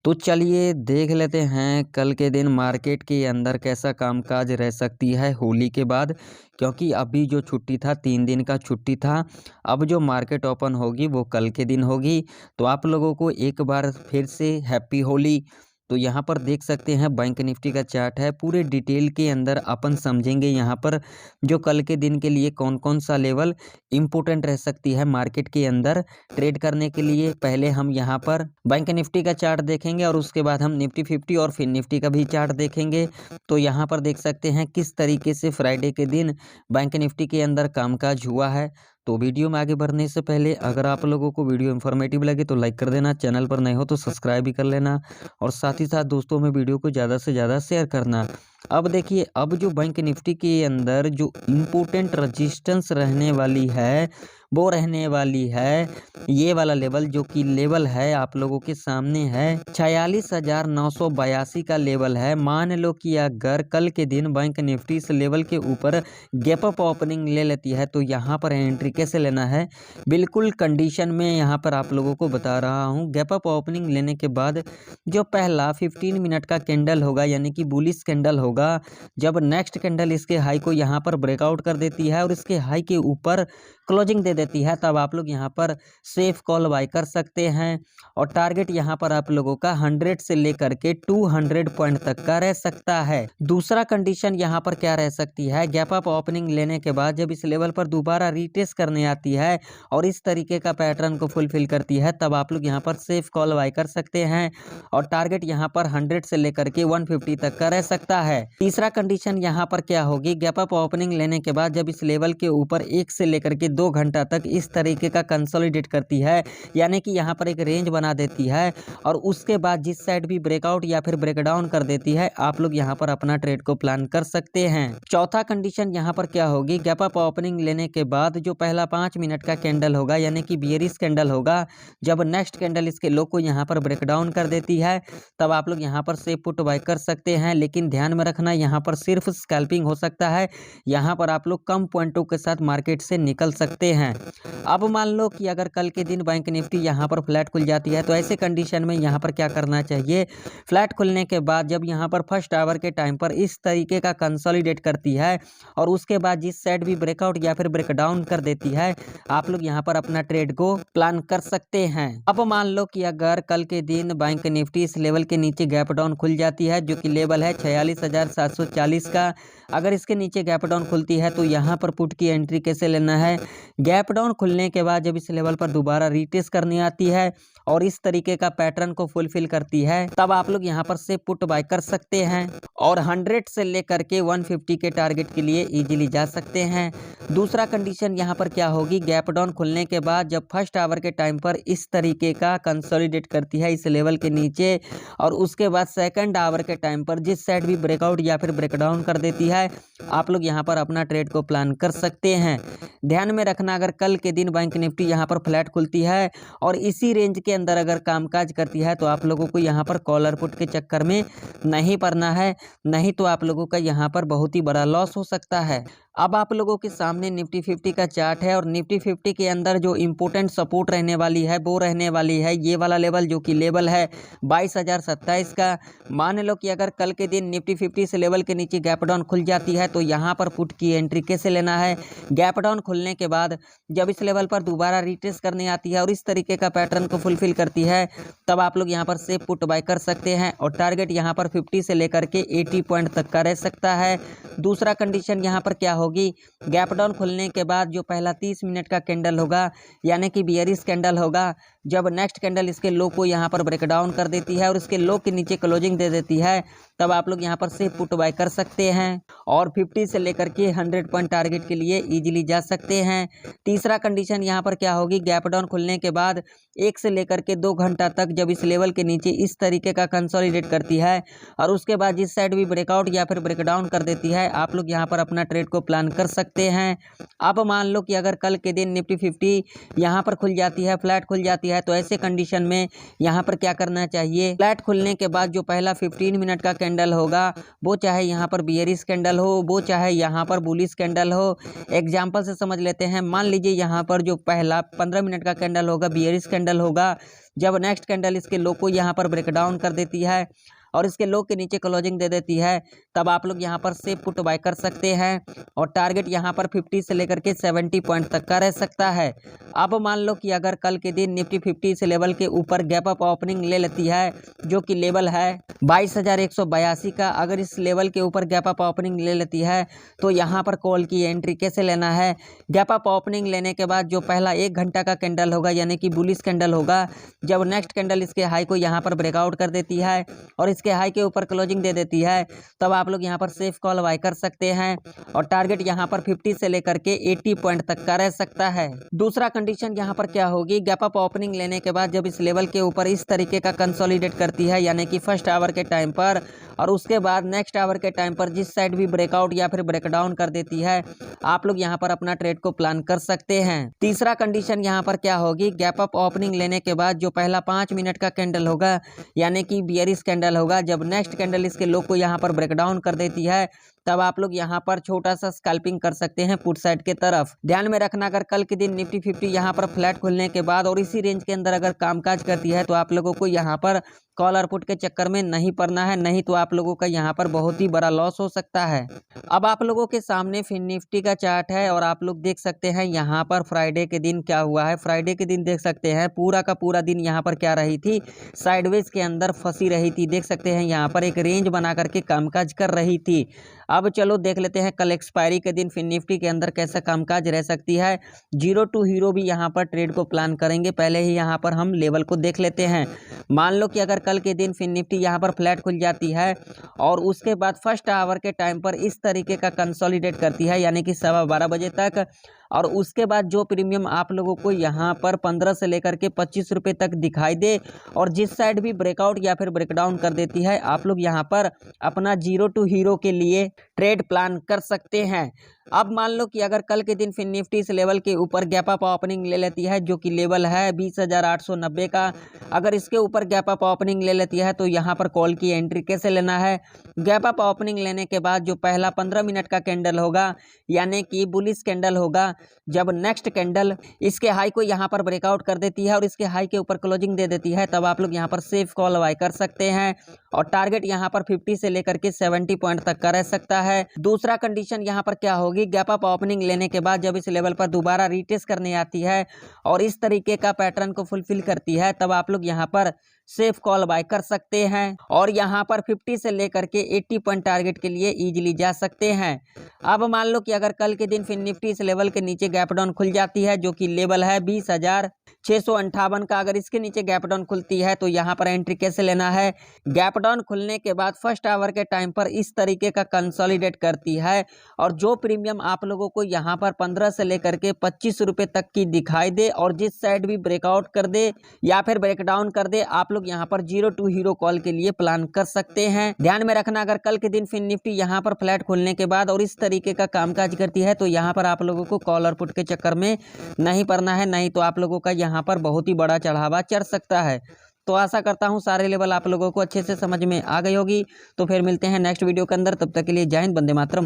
तो चलिए देख लेते हैं कल के दिन मार्केट के अंदर कैसा कामकाज रह सकती है होली के बाद। क्योंकि अभी जो छुट्टी था 3 दिन का छुट्टी था। अब जो मार्केट ओपन होगी वो कल के दिन होगी। तो आप लोगों को एक बार फिर से हैप्पी होली। तो यहाँ पर देख सकते हैं बैंक निफ्टी का चार्ट है, पूरे डिटेल के अंदर अपन समझेंगे यहाँ पर जो कल के दिन के लिए कौन कौन सा लेवल इम्पोर्टेंट रह सकती है मार्केट के अंदर ट्रेड करने के लिए। पहले हम यहाँ पर बैंक निफ्टी का चार्ट देखेंगे और उसके बाद हम निफ्टी 50 और फिर निफ्टी का भी चार्ट देखेंगे। तो यहाँ पर देख सकते हैं किस तरीके से फ्राइडे के दिन बैंक निफ्टी के अंदर कामकाज हुआ है। तो वीडियो में आगे बढ़ने से पहले अगर आप लोगों को वीडियो इन्फॉर्मेटिव लगे तो लाइक कर देना, चैनल पर नए हो तो सब्सक्राइब भी कर लेना और साथ ही साथ दोस्तों में वीडियो को ज़्यादा से ज़्यादा शेयर करना। अब देखिए, अब जो बैंक निफ्टी के अंदर जो इम्पोर्टेंट रजिस्टेंस रहने वाली है वो रहने वाली है ये वाला लेवल, जो कि लेवल है आप लोगों के सामने है 46,982 का लेवल है। मान लो कि अगर कल के दिन बैंक निफ्टी इस लेवल के ऊपर गैप अप ओपनिंग ले लेती है तो यहाँ पर एंट्री कैसे लेना है बिल्कुल कंडीशन में यहाँ पर आप लोगों को बता रहा हूँ। गैप अप ओपनिंग लेने के बाद जो पहला 15 मिनट का कैंडल होगा यानी कि बुलिश कैंडल होगा, जब नेक्स्ट कैंडल इसके हाई को यहाँ पर ब्रेकआउट कर देती है और इसके हाई के ऊपर क्लोजिंग दे देती है, तब आप लोग यहाँ पर सेफ कॉल बाय कर सकते हैं। और टारगेट यहाँ पर आप लोगों का 100 से लेकर के 200 पॉइंट तक का रह सकता है। दूसरा कंडीशन यहाँ पर क्या रह सकती है, गैप अप ओपनिंग लेने के बाद जब इस लेवल पर दोबारा रीटेस्ट करने आती है और इस तरीके का पैटर्न को फुलफिल करती है, तब आप लोग यहाँ पर सेफ कॉल बाय कर सकते हैं और टारगेट यहाँ पर 100 से लेकर के 150 तक का रह सकता है। तीसरा कंडीशन यहाँ पर क्या होगी, गैप अप ओपनिंग लेने के बाद जब इस लेवल के ऊपर 1 से लेकर के 2 घंटा तक इस तरीके का कंसोलिडेट करती है, यानी कि यहाँ पर एक रेंज बना देती है और उसके बाद जिस साइड भी ब्रेकआउट या फिर ब्रेकडाउन कर देती है, आप लोग यहाँ पर अपना ट्रेड को प्लान कर सकते हैं। चौथा कंडीशन यहाँ पर क्या होगी, गैप अप ओपनिंग लेने के बाद जो पहला 5 मिनट का कैंडल होगा यानी कि बियरिश कैंडल होगा, जब नेक्स्ट कैंडल इसके लो को यहाँ पर ब्रेकडाउन कर देती है, तब आप लोग यहाँ पर से पुट बाय कर सकते हैं। लेकिन ध्यान में रखना, यहाँ पर सिर्फ स्कैल्पिंग हो सकता है, यहाँ पर आप लोग कम पॉइंटों के साथ मार्केट से निकल सकते हैं। अब मान लो कि अगर कल के दिन बैंक निफ्टी यहाँ पर फ्लैट खुल जाती है, तो ऐसे कंडीशन में यहाँ पर क्या करना चाहिए, फ्लैट खुलने के बाद जब यहाँ पर फर्स्ट आवर के टाइम पर इस तरीके का कंसोलिडेट करती है और उसके बाद जिस साइड भी ब्रेकआउट या फिर ब्रेकडाउन कर देती है, आप लोग यहाँ पर अपना ट्रेड को प्लान कर सकते हैं। अब मान लो कि अगर कल के दिन बैंक निफ्टी इस लेवल के नीचे गैप डाउन खुल जाती है, जो कि लेवल है 46,740 का, अगर इसके नीचे गैप डाउन खुलती है तो यहाँ पर पुट की एंट्री कैसे लेना है, गैप डाउन खुलने के बाद जब इस लेवल पर दोबारा रीटेस्ट करनी आती है और इस तरीके का पैटर्न को फुलफिल करती है, तब आप लोग यहाँ पर से पुट बाय कर सकते हैं और 100 से लेकर के 150 के टारगेट के लिए इजीली जा सकते हैं। दूसरा कंडीशन यहाँ पर क्या होगी, गैप डाउन खुलने के बाद जब फर्स्ट आवर के टाइम पर इस तरीके का कंसोलिडेट करती है इस लेवल के नीचे और उसके बाद सेकंड आवर के टाइम पर जिस साइड भी ब्रेकआउट या फिर ब्रेकडाउन कर देती है, आप लोग यहाँ पर अपना ट्रेड को प्लान कर सकते हैं। ध्यान में रखना, अगर कल के दिन बैंक निफ्टी यहाँ पर फ्लैट खुलती है और इसी रेंज के अंदर अगर कामकाज करती है, तो आप लोगों को यहाँ पर कॉलर पुट के चक्कर में नहीं पड़ना है, नहीं तो आप लोगों का यहाँ पर बहुत ही बड़ा लॉस हो सकता है। अब आप लोगों के सामने निफ्टी 50 का चार्ट है और निफ्टी 50 के अंदर जो इम्पोर्टेंट सपोर्ट रहने वाली है वो रहने वाली है ये वाला लेवल, जो कि लेवल है 22,027 का। मान लो कि अगर कल के दिन निफ्टी 50 से लेवल के नीचे गैप डाउन खुल जाती है, तो यहाँ पर पुट की एंट्री कैसे लेना है, गैप डाउन खुलने के बाद जब इस लेवल पर दोबारा रीटेस्ट करने आती है और इस तरीके का पैटर्न को फुलफिल करती है, तब आप लोग यहाँ पर से पुट बाय कर सकते हैं और टारगेट यहाँ पर 50 से लेकर के 80 पॉइंट तक का रह सकता है। दूसरा कंडीशन यहाँ पर क्या होगी, गैप डाउन खुलने के बाद जो पहला 30 मिनट का कैंडल होगा यानी कि बियरिश कैंडल होगा, जब नेक्स्ट कैंडल इसके लो को यहाँ पर ब्रेकडाउन कर देती है और इसके लो के नीचे क्लोजिंग दे देती है, तब आप लोग यहाँ पर से पुट बाय कर सकते हैं और 50 से लेकर के 100 पॉइंट टारगेट के लिए इजीली जा सकते हैं। तीसरा कंडीशन यहाँ पर क्या होगी, गैप डाउन खुलने के बाद 1 से लेकर के 2 घंटा तक जब इस लेवल के नीचे इस तरीके का कंसोलिडेट करती है और उसके बाद जिस साइड भी ब्रेकआउट या फिर ब्रेकडाउन कर देती है, आप लोग यहाँ पर अपना ट्रेड को प्लान प्लान कर सकते हैं। अब मान लो कि अगर कल के दिन निफ्टी 50 यहाँ पर खुल जाती है, फ्लैट खुल जाती है, तो ऐसे कंडीशन में यहाँ पर क्या करना चाहिए, फ्लैट खुलने के बाद जो पहला 15 मिनट का कैंडल होगा वो चाहे यहाँ पर बियरिश कैंडल हो, वो चाहे यहाँ पर बुलिश कैंडल हो। एग्जाम्पल से समझ लेते हैं। मान लीजिए यहाँ पर जो पहला 15 मिनट का कैंडल होगा बियरिश कैंडल होगा। जब नेक्स्ट कैंडल इसके लो को यहाँ पर ब्रेक डाउन कर देती है और इसके लो के नीचे क्लोजिंग दे देती है, तब आप लोग यहाँ पर सेफ पुट बाय कर सकते हैं और टारगेट यहाँ पर 50 से लेकर के 70 पॉइंट तक का रह सकता है। अब मान लो कि अगर कल के दिन निफ्टी 50 से लेवल के ऊपर गैप अप ओपनिंग ले लेती है, जो कि लेवल है 22,182 का, अगर इस लेवल के ऊपर गैप अप ओपनिंग ले लेती है तो यहाँ पर कॉल की एंट्री कैसे लेना है। गैप अप ओपनिंग लेने के बाद जो पहला 1 घंटा का कैंडल होगा यानी कि बुलिश कैंडल होगा, जब नेक्स्ट कैंडल इसके हाई को यहाँ पर ब्रेकआउट कर देती है और इसके हाई के ऊपर क्लोजिंग दे देती है, तब आप लोग यहाँ पर सेफ कॉल बाय कर सकते हैं और टारगेट यहाँ पर 50 से लेकर के 80 पॉइंट तक का रह सकता है। दूसरा कंडीशन यहाँ पर क्या होगी, गैप अप ओपनिंग लेने के बाद जब इस लेवल के ऊपर इस तरीके का कंसोलिडेट करती है यानी कि फर्स्ट आवर के टाइम पर, और उसके बाद नेक्स्ट आवर के टाइम पर जिस साइड भी ब्रेकआउट या फिर ब्रेकडाउन कर देती है, आप लोग यहाँ पर अपना ट्रेड को प्लान कर सकते हैं। तीसरा कंडीशन यहाँ पर क्या होगी, गैप अप ओपनिंग लेने के बाद जो पहला 5 मिनट का कैंडल होगा यानी कि बियरिश कैंडल होगा, जब नेक्स्ट कैंडल इसके लो को यहाँ पर ब्रेकडाउन कर देती है, तब आप लोग यहाँ पर छोटा सा स्कैल्पिंग कर सकते हैं पुट साइड के तरफ। ध्यान में रखना, अगर कल के दिन निफ्टी 50 यहाँ पर फ्लैट खुलने के बाद और इसी रेंज के अंदर अगर कामकाज करती है तो आप लोगों को यहाँ पर कॉल और पुट के चक्कर में नहीं पड़ना है, नहीं तो आप लोगों का यहाँ पर बहुत ही बड़ा लॉस हो सकता है। अब आप लोगों के सामने फिन निफ्टी का चार्ट है और आप लोग देख सकते हैं यहाँ पर फ्राइडे के दिन क्या हुआ है। फ्राइडे के दिन देख सकते हैं पूरा का पूरा दिन यहाँ पर क्या रही थी, साइडवेज के अंदर फंसी रही थी। देख सकते हैं यहाँ पर एक रेंज बना करके कामकाज कर रही थी। अब चलो देख लेते हैं कल एक्सपायरी के दिन फिन निफ्टी के अंदर कैसा कामकाज रह सकती है। 0 टू हीरो भी यहाँ पर ट्रेड को प्लान करेंगे, पहले ही यहाँ पर हम लेवल को देख लेते हैं। मान लो कि अगर कल के दिन फिन निफ्टी यहाँ पर फ्लैट खुल जाती है और उसके बाद फर्स्ट आवर के टाइम पर इस तरीके का कंसोलिडेट करती है यानी कि 12:15 बजे तक, और उसके बाद जो प्रीमियम आप लोगों को यहाँ पर 15 से लेकर के 25 रुपये तक दिखाई दे और जिस साइड भी ब्रेकआउट या फिर ब्रेकडाउन कर देती है, आप लोग यहाँ पर अपना 0 टू हीरो के लिए ट्रेड प्लान कर सकते हैं। अब मान लो कि अगर कल के दिन फिन निफ्टी इस लेवल के ऊपर गैप अप ओपनिंग ले लेती है, जो कि लेवल है 20,890 का, अगर इसके ऊपर गैप अप ओपनिंग ले लेती है तो यहाँ पर कॉल की एंट्री कैसे लेना है। गैप अप ओपनिंग लेने के बाद जो पहला 15 मिनट का कैंडल होगा यानी कि बुलिश कैंडल होगा, जब नेक्स्ट कैंडल इसके हाई को यहाँ पर ब्रेकआउट कर देती है और इसके हाई के ऊपर क्लोजिंग दे देती है, तब आप लोग यहाँ पर सेफ कॉल बाय कर सकते हैं और टारगेट यहाँ पर 50 से लेकर के 70 पॉइंट तक का रह सकता है। दूसरा कंडीशन यहाँ पर क्या होगी, गैप अप ओपनिंग लेने के बाद जब इस लेवल पर दोबारा रीटेस्ट करने आती है और इस तरीके का पैटर्न को फुलफिल करती है, तब आप लोग यहाँ पर सेफ कॉल बाय कर सकते हैं और यहाँ पर 50 से लेकर के 80 पॉइंट टारगेट के लिए इजीली जा सकते हैं। अब मान लो कि अगर कल के दिन फिन निफ्टी इस लेवल के नीचे गैप डाउन खुल जाती है, जो कि लेवल है 20,658 का, अगर इसके नीचे गैप डाउन खुलती है तो यहाँ पर एंट्री कैसे लेना है। गैप डाउन खुलने के बाद फर्स्ट आवर के टाइम पर इस तरीके का कंसोलिडेट करती है और जो प्रीमियम आप लोगों को यहाँ पर 15 से लेकर के 25 रुपये तक की दिखाई दे और जिस साइड भी ब्रेकआउट कर दे या फिर ब्रेकडाउन कर दे, आप लोग यहाँ पर 0 टू हीरो कॉल के लिए प्लान कर सकते हैं। ध्यान में रखना, अगर कल के दिन फिन निफ्टी यहाँ पर फ्लैट खुलने के बाद और इस तरीके का कामकाज करती है तो यहाँ पर आप लोगों को कॉल और पुट के चक्कर में नहीं पड़ना है, नहीं तो आप लोगों का यहाँ पर बहुत ही बड़ा चढ़ावा चढ़ सकता है। तो आशा करता हूँ सारे लेवल आप लोगों को अच्छे से समझ में आ गई होगी। तो फिर मिलते हैं नेक्स्ट वीडियो के अंदर, तब तक के लिए जय हिंद, वंदे मातरम।